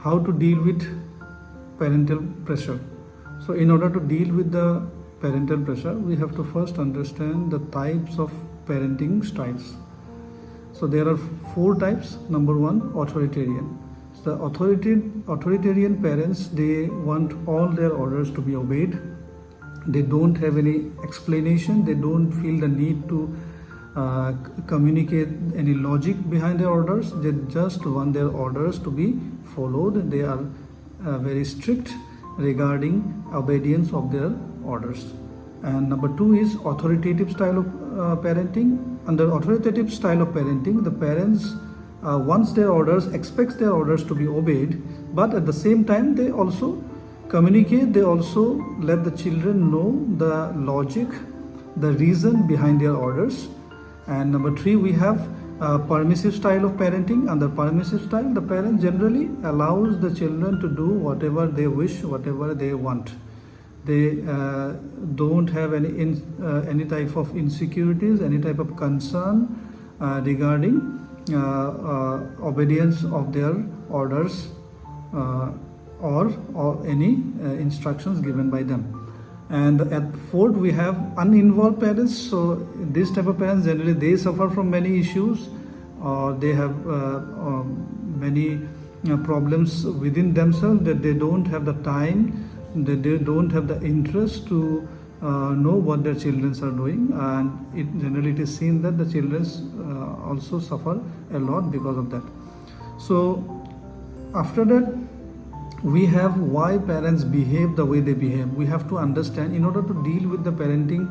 how to deal with parental pressure. So in order to deal with the parental pressure, we have to first understand the types of parenting styles. So there are 4 types. Number 1, authoritarian. So the authoritarian parents, they want all their orders to be obeyed. They don't have any explanation. They don't feel the need to communicate any logic behind their orders. They just want their orders to be followed. They are very strict regarding obedience of their orders. And number 2 is authoritative style of parenting. Under authoritative style of parenting, the parents wants their orders, expects their orders to be obeyed, but at the same time they also communicate, they also let the children know the logic, the reason behind their orders. And number 3, we have permissive style of parenting. Under permissive style, the parent generally allows the children to do whatever they wish, whatever they want. They don't have any type of insecurities, any type of concern regarding obedience of their orders or any instructions given by them. And at 4th, we have uninvolved parents. So this type of parents, generally they suffer from many issues, or they have many problems within themselves, that they don't have the time, that they don't have the interest to know what their children are doing, and generally it is seen that the children also suffer a lot because of that. So after that, we have why parents behave the way they behave. We have to understand, in order to deal with the parenting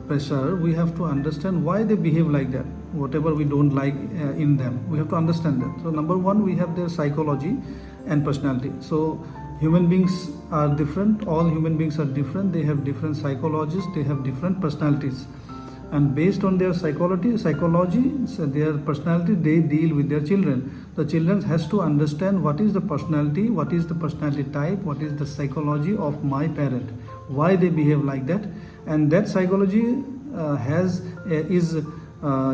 pressure, we have to understand why they behave like that, whatever we don't like in them. We have to understand that. So number 1, we have their psychology and personality. So human beings are different, all human beings are different, they have different psychologies, they have different personalities, and based on their psychology, so their personality, they deal with their children. The children has to understand what is the personality, what is the personality type, what is the psychology of my parent, why they behave like that, and that psychology is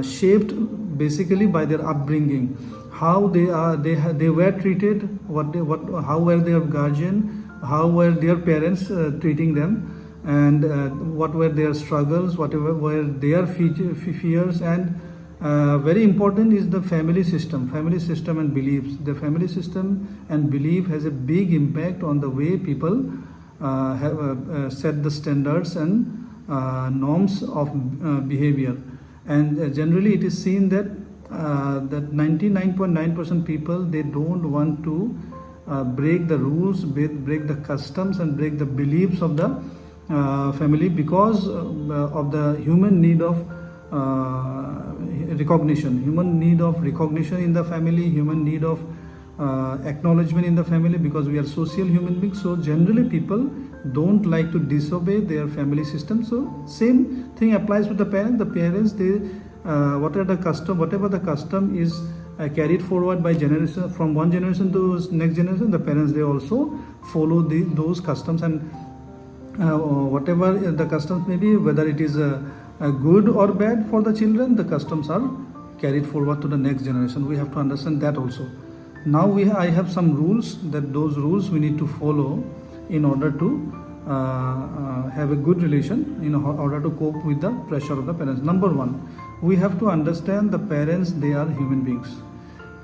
shaped basically by their upbringing, how they were treated, how were their guardian, how were their parents treating them, and what were their struggles, whatever were their fears, and very important is the family system and beliefs. The family system and belief has a big impact on the way people have set the standards and norms of behavior. And generally it is seen that 99.9% people, they don't want to break the rules, break the customs, and break the beliefs of the family, because of the human need of recognition in the family, human need of acknowledgement in the family, because we are social human beings. So generally people don't like to disobey their family system. So same thing applies with the parents. The parents, they whatever the custom is carried forward by generation, from one generation to next generation, the parents, they also follow those customs, and whatever the customs may be, whether it is good or bad for the children, the customs are carried forward to the next generation. We have to understand that also. Now I have some rules, that those rules we need to follow in order to have a good relation, in order to cope with the pressure of the parents. Number 1, we have to understand the parents, they are human beings.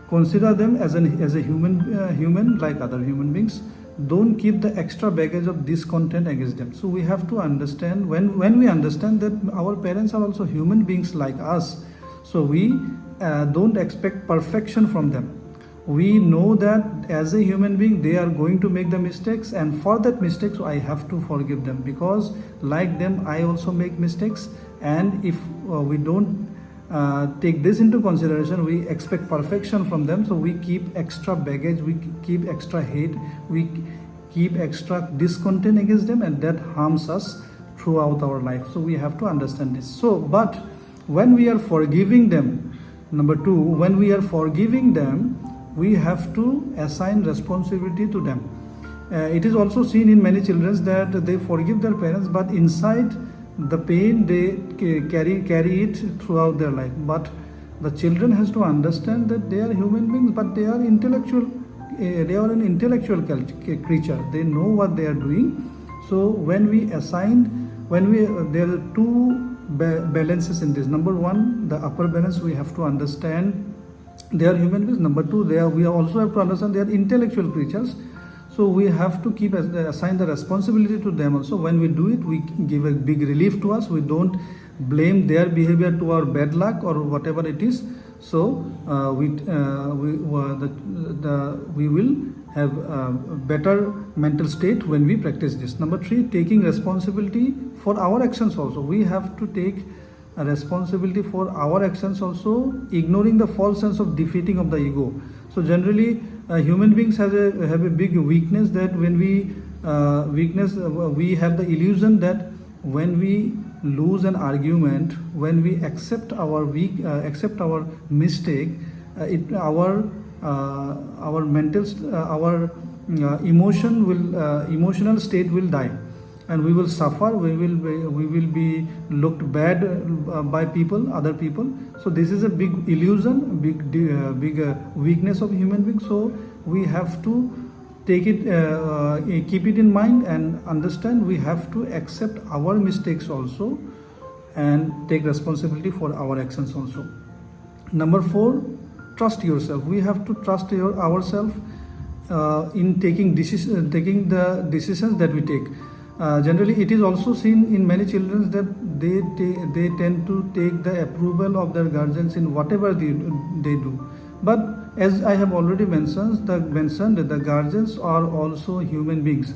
Consider them as a human like other human beings. Don't keep the extra baggage of discontent against them. So we have to understand, when we understand that our parents are also human beings like us, so we don't expect perfection from them. We know that as a human being, they are going to make the mistakes, and for that mistakes I have to forgive them, because like them I also make mistakes. And if we don't take this into consideration, we expect perfection from them, so we keep extra baggage, we keep extra hate, we keep extra discontent against them, and that harms us throughout our life. So we have to understand this. So but when we are forgiving them, number 2, when we are forgiving them, we have to assign responsibility to them. It is also seen in many children that they forgive their parents, but inside the pain they carry it throughout their life. But the children has to understand that they are human beings, but they are intellectual they are an intellectual creature. They know what they are doing. So when we there are two balances in this. Number one, the upper balance, we have to understand they are human beings. Number two, we also have to understand they are intellectual creatures. So we have to assign the responsibility to them also. When we do it, we give a big relief to us. We don't blame their behavior to our bad luck or whatever it is. So we will have a better mental state when we practice this. Number three, taking responsibility for our actions also. We have to take a responsibility for our actions also, ignoring the false sense of defeating of the ego. So generally, human beings have a big weakness, that when we have the illusion that when we lose an argument, when we accept our mistake, our emotional state will die, and we will suffer. We will be looked bad by other people. So this is a big illusion, big weakness of human beings. So we have to keep it in mind and understand we have to accept our mistakes also and take responsibility for our actions also. Number four, trust yourself. We have to trust ourselves in taking the decisions that we take. Generally, it is also seen in many children that they tend to take the approval of their guardians in whatever they do. But as I have already mentioned that the guardians are also human beings.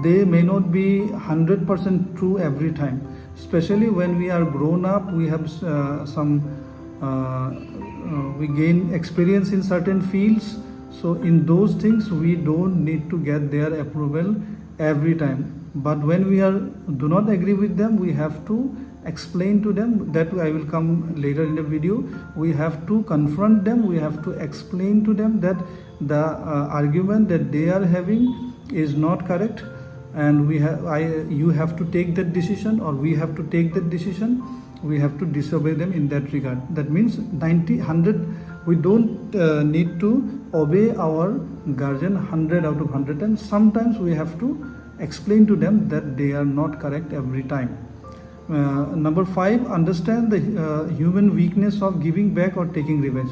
They may not be 100% true every time. Especially when we are grown up, we have we gain experience in certain fields. So in those things, we don't need to get their approval every time. But when we do not agree with them, we have to explain to them. That I will come later in the video. We have to confront them. We have to explain to them that the argument that they are having is not correct, and you have to take that decision, or we have to take that decision. We have to disobey them in that regard. That means 100. We don't need to obey our guardian 100 out of 100 times. Sometimes we have to explain to them that they are not correct every time. Number five, understand the human weakness of giving back or taking revenge.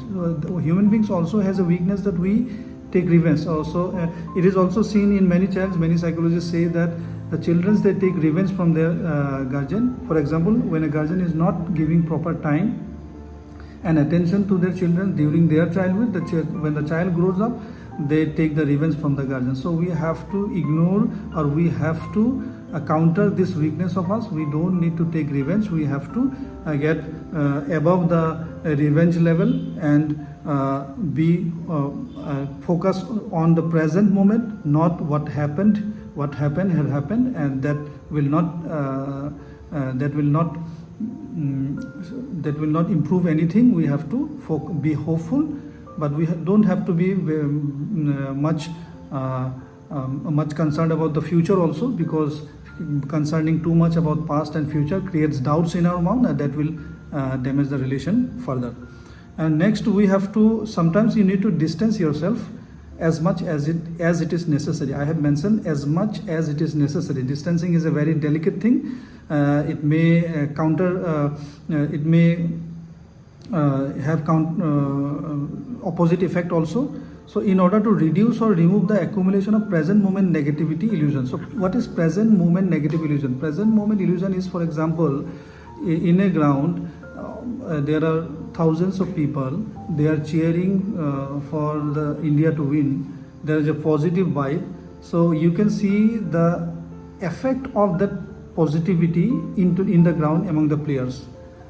Human beings also has a weakness that we take revenge. Also, it is also seen in many childs. Many psychologists say that the children, they take revenge from their guardian. For example, when a guardian is not giving proper time and attention to their children during their childhood, when the child grows up, they take the revenge from the guardian. So we have to ignore, or we have to counter this weakness of us. We don't need to take revenge. We have to get above the revenge level and be focused on the present moment, not what happened had happened, and that will not improve anything. We have to be hopeful, but we don't have to be much concerned about the future also, because concerning too much about past and future creates doubts in our mind, and that will damage the relation further. And next, we have to, sometimes you need to distance yourself as much as it is necessary. I have mentioned as much as it is necessary. Distancing is a very delicate thing. It may it may have opposite effect also. So in order to reduce or remove the accumulation of present moment negativity illusion. So what is present moment negative illusion? Present moment illusion is, for example, in a ground, there are thousands of people. They are cheering for the India to win. There is a positive vibe. So you can see the effect of that positivity in the ground among the players.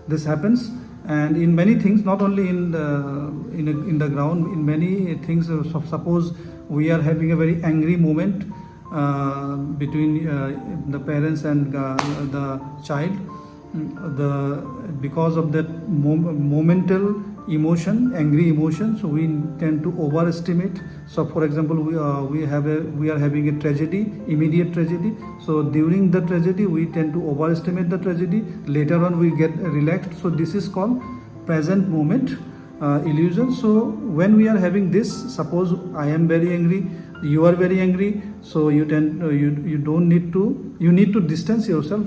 This happens, and in many things, not only in the ground, in many things. Suppose we are having a very angry moment between the parents and the child. Because of that momental emotion, angry emotion, so we tend to overestimate. So for example, we are having a tragedy, immediate tragedy. So during the tragedy, we tend to overestimate the tragedy. Later on, we get relaxed. So this is called present moment illusion. So when we are having this, suppose I am very angry, you are very angry, so you need to distance yourself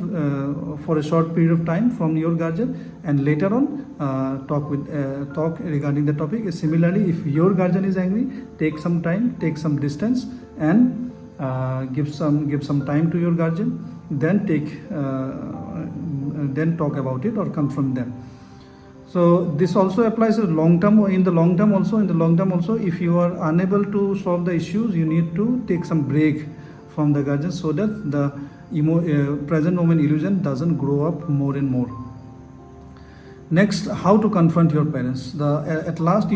for a short period of time from your guardian, and later on talk regarding the topic. Similarly, if your guardian is angry, take some time, take some distance, and give some time to your guardian, then talk about it or confront them. So this also applies to long term. In the long term also, if you are unable to solve the issues, you need to take some break from the guardian, so that the present moment illusion doesn't grow up more and more. Next, how to confront your parents. At last,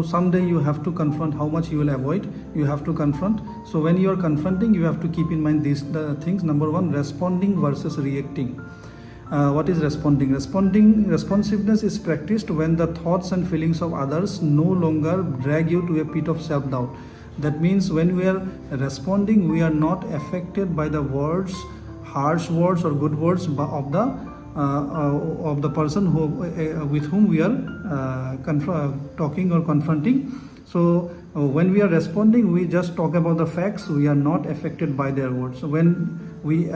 someday you have to confront. How much you will avoid, you have to confront. So when you are confronting, you have to keep in mind these things. Number one, responding versus reacting. What is responding? Responsiveness is practiced when the thoughts and feelings of others no longer drag you to a pit of self-doubt. That means when we are responding, we are not affected by the words, harsh words or good words of the person with whom we are talking or confronting. So when we are responding, we just talk about the facts. We are not affected by their words. So when we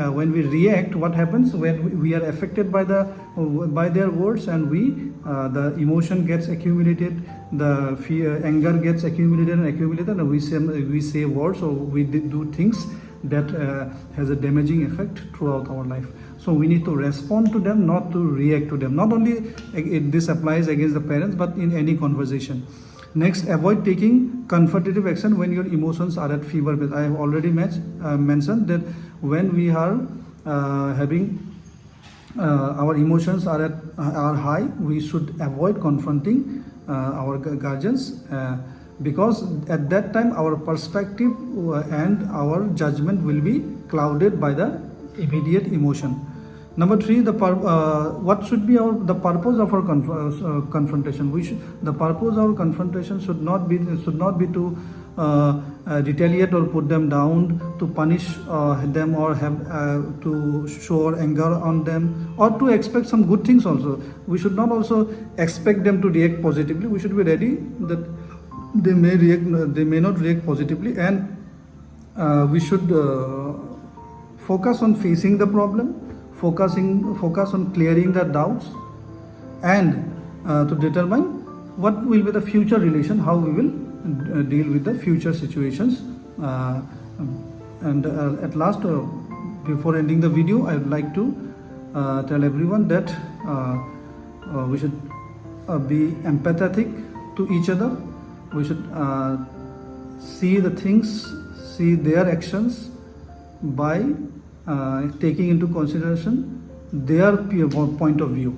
react, what happens? When we are affected by their words, and the emotion gets accumulated, the fear, anger gets accumulated, and we say words, or we do things that has a damaging effect throughout our life. So we need to respond to them, not to react to them. Not only this applies against the parents, but in any conversation. Next, avoid taking confrontative action when your emotions are at fever pitch. I have already mentioned that when we are having our emotions are high, we should avoid confronting our guardians, because at that time our perspective and our judgment will be clouded by the immediate emotion. Number three, what should be the purpose of our confrontation? The purpose of our confrontation should not be to retaliate or put them down, to punish them, or have to show our anger on them, or to expect some good things also. We should not also expect them to react positively. We should be ready that they may not react positively, and we should focus on facing the problem, focus on clearing the doubts, and to determine what will be the future relation, how we will deal with the future situations. And at last, before ending the video, I would like to tell everyone that we should be empathetic to each other. We should see the things, see their actions by taking into consideration their point of view.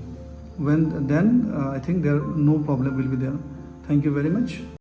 Then I think no problem will be there. Thank you very much.